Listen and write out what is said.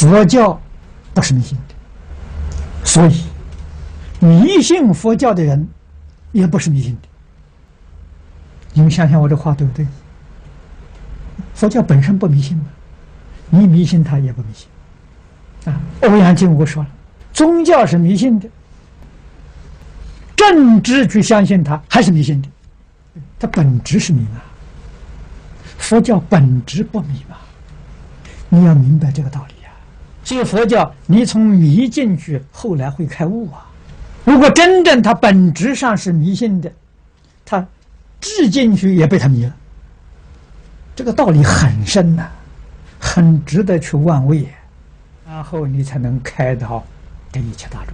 佛教不是迷信的，所以迷信佛教的人也不是迷信的。你们想想我这话对不对？佛教本身不迷信嘛，你迷信他也不迷信。欧阳靖无说了，宗教是迷信的，政治去相信它还是迷信的，它本质是迷嘛。佛教本质不迷嘛，你要明白这个道理呀。所以佛教你从迷进去，后来会开悟啊。如果真正它本质上是迷信的，它置进去也被它迷了。这个道理很深呐，很值得去玩味，然后你才能开导这一切大众。